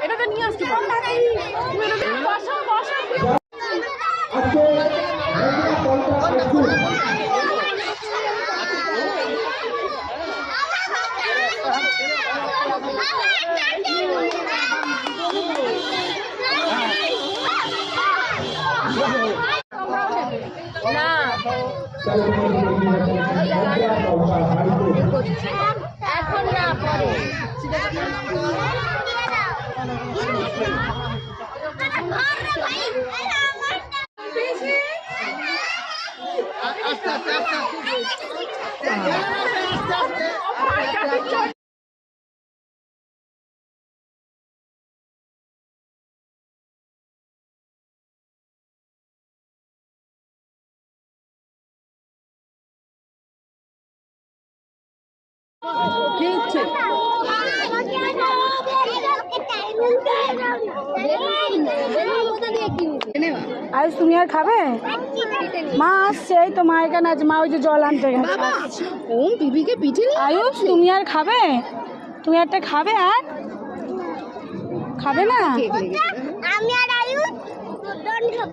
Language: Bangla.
এটাকে নিয়ে আসতে বসো বসো। না এখন না পরে কি হচ্ছে? আজ তুমি আর খাবে? মা আসছে, এই তো মা এখানে আছে। মা ওই যে জল আনতে গেছে। ও বিবিকে পিঠে আয়ুষ তুমি আর খাবে? তুমি একটা খাবে? আর খাবে না? আমি আর আয়ুষ